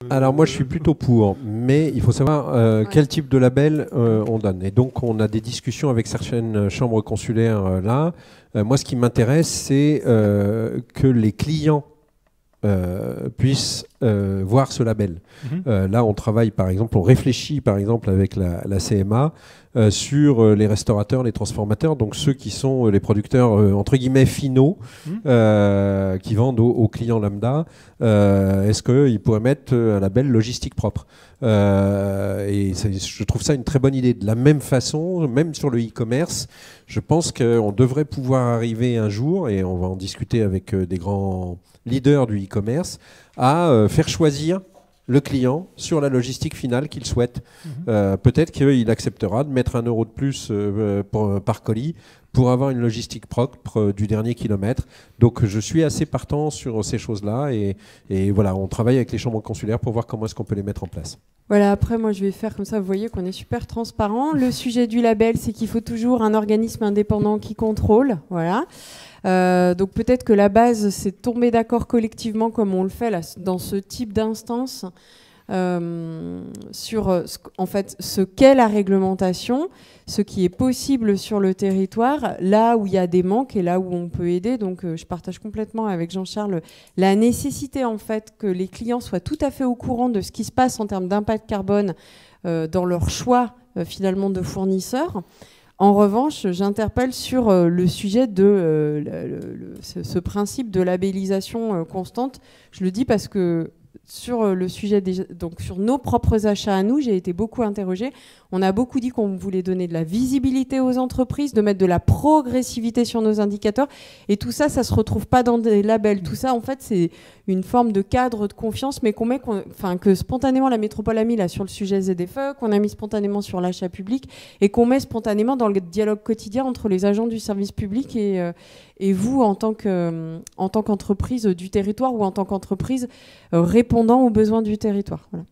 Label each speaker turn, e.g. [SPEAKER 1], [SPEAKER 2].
[SPEAKER 1] Alors moi je suis plutôt pour, mais il faut savoir quel type de label on donne. Et donc on a des discussions avec certaines chambres consulaires là. Moi ce qui m'intéresse c'est que les clients puissent voir ce label. Là, on travaille, par exemple, on réfléchit, par exemple, avec la CMA sur les restaurateurs, les transformateurs, donc ceux qui sont les producteurs, entre guillemets, finaux, qui vendent aux clients lambda. Est-ce qu'ils pourraient mettre un label logistique propre et je trouve ça une très bonne idée. De la même façon, même sur le e-commerce, je pense qu'on devrait pouvoir arriver un jour, et on va en discuter avec des grands leader du e-commerce, à faire choisir le client sur la logistique finale qu'il souhaite. Peut-être qu'il acceptera de mettre 1 euro de plus par colis pour avoir une logistique propre du dernier kilomètre. Donc je suis assez partant sur ces choses-là et voilà, on travaille avec les chambres consulaires pour voir comment est-ce qu'on peut les mettre en place.
[SPEAKER 2] Voilà, après moi je vais faire comme ça, vous voyez qu'on est super transparent. Le sujet du label, c'est qu'il faut toujours un organisme indépendant qui contrôle, voilà. Donc peut-être que la base, c'est de tomber d'accord collectivement comme on le fait là, dans ce type d'instance sur en fait, ce qu'est la réglementation, ce qui est possible sur le territoire, là où il y a des manques et là où on peut aider. Donc je partage complètement avec Jean-Charles la nécessité en fait que les clients soient tout à fait au courant de ce qui se passe en termes d'impact carbone dans leur choix finalement de fournisseurs. En revanche, j'interpelle sur le sujet de ce principe de labellisation constante. Je le dis parce que sur le sujet donc sur nos propres achats à nous, j'ai été beaucoup interrogée. On a beaucoup dit qu'on voulait donner de la visibilité aux entreprises, de mettre de la progressivité sur nos indicateurs. Et tout ça, ça se retrouve pas dans des labels. Tout ça, en fait, c'est une forme de cadre de confiance, mais que spontanément la métropole a mis là sur le sujet ZFE, qu'on a mis spontanément sur l'achat public et qu'on met spontanément dans le dialogue quotidien entre les agents du service public et vous en tant qu'entreprise du territoire ou en tant qu'entreprise répondant aux besoins du territoire. Voilà.